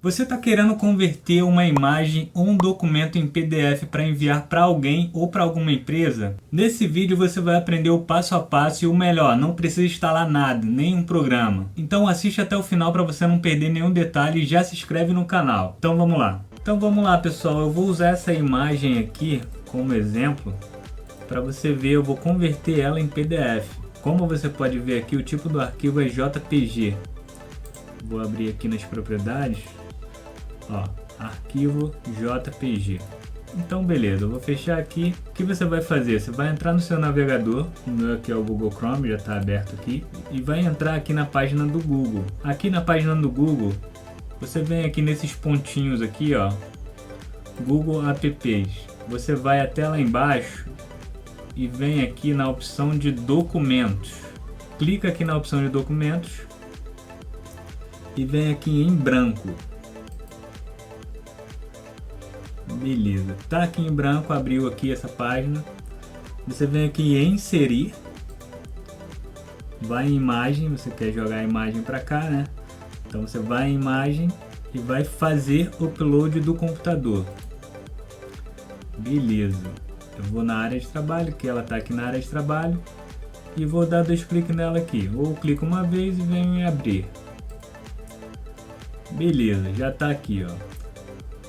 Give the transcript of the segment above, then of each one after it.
Você está querendo converter uma imagem ou um documento em PDF para enviar para alguém ou para alguma empresa? Nesse vídeo você vai aprender o passo a passo e o melhor, não precisa instalar nada, nenhum programa. Então assiste até o final para você não perder nenhum detalhe e já se inscreve no canal. Então vamos lá. Pessoal, eu vou usar essa imagem aqui como exemplo para você ver. Eu vou converter ela em PDF. Como você pode ver aqui, o tipo do arquivo é JPG. Vou abrir aqui nas propriedades. Ó, arquivo JPG. Então beleza, eu vou fechar aqui. O que você vai fazer? Você vai entrar no seu navegador, o meu aqui é o Google Chrome, já está aberto aqui, e vai entrar aqui na página do Google. Aqui na página do Google, você vem aqui nesses pontinhos aqui, ó, Google Apps. Você vai até lá embaixo e vem aqui na opção de documentos. Clica aqui na opção de documentos e vem aqui em branco. Beleza, tá aqui em branco, abriu aqui essa página. Você vem aqui em inserir, vai em imagem, você quer jogar a imagem para cá, né? Então você vai em imagem e vai fazer upload do computador. Beleza, eu vou na área de trabalho, que ela tá aqui na área de trabalho, e vou dar 2 cliques nela aqui, ou clico uma vez e venho em abrir. Beleza, já tá aqui, ó.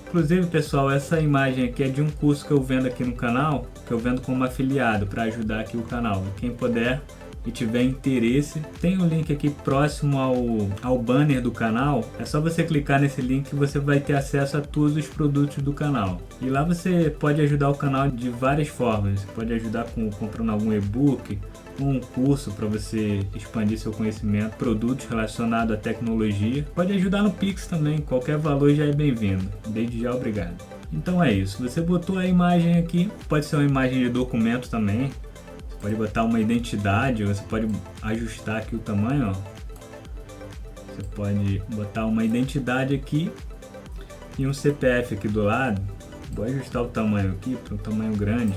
Inclusive, pessoal, essa imagem aqui é de um curso que eu vendo aqui no canal, que eu vendo como afiliado para ajudar aqui o canal. Quem puder e tiver interesse, tem um link aqui próximo ao banner do canal. É só você clicar nesse link que você vai ter acesso a todos os produtos do canal. E lá você pode ajudar o canal de várias formas. Você pode ajudar comprando algum e-book, um curso para você expandir seu conhecimento, produtos relacionados à tecnologia. Pode ajudar no Pix também, qualquer valor já é bem-vindo. Desde já, obrigado. Então é isso, você botou a imagem aqui, pode ser uma imagem de documento também. Você pode botar uma identidade, você pode ajustar aqui o tamanho, ó. Você pode botar uma identidade aqui e um CPF aqui do lado. Vou ajustar o tamanho aqui para um tamanho grande.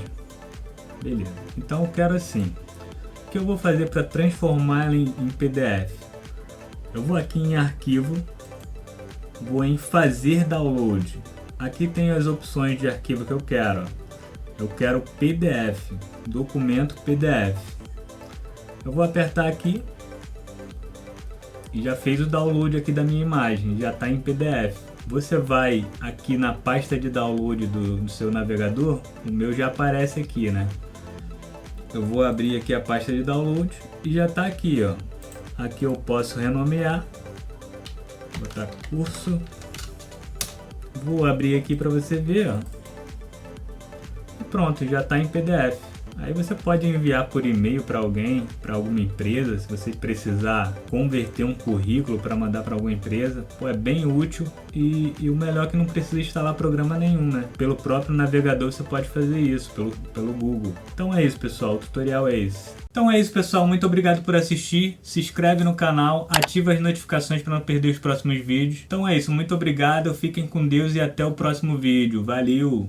Beleza, então eu quero assim. O que eu vou fazer para transformá-la em PDF? Eu vou aqui em arquivo, vou em fazer download. Aqui tem as opções de arquivo que eu quero. Eu quero PDF, documento PDF. Eu vou apertar aqui e já fez o download aqui da minha imagem, já está em PDF. Você vai aqui na pasta de download do seu navegador, o meu já aparece aqui, né? Eu vou abrir aqui a pasta de download e já está aqui, ó. Aqui eu posso renomear, botar curso. Vou abrir aqui para você ver, ó. E pronto, já está em PDF. Aí você pode enviar por e-mail para alguém, para alguma empresa, se você precisar converter um currículo para mandar para alguma empresa. Pô, é bem útil e o melhor é que não precisa instalar programa nenhum, né? Pelo próprio navegador você pode fazer isso, pelo Google. Então é isso, pessoal, o tutorial é esse. Então é isso, pessoal, muito obrigado por assistir, se inscreve no canal, ativa as notificações para não perder os próximos vídeos. Então é isso, muito obrigado, fiquem com Deus e até o próximo vídeo, valeu!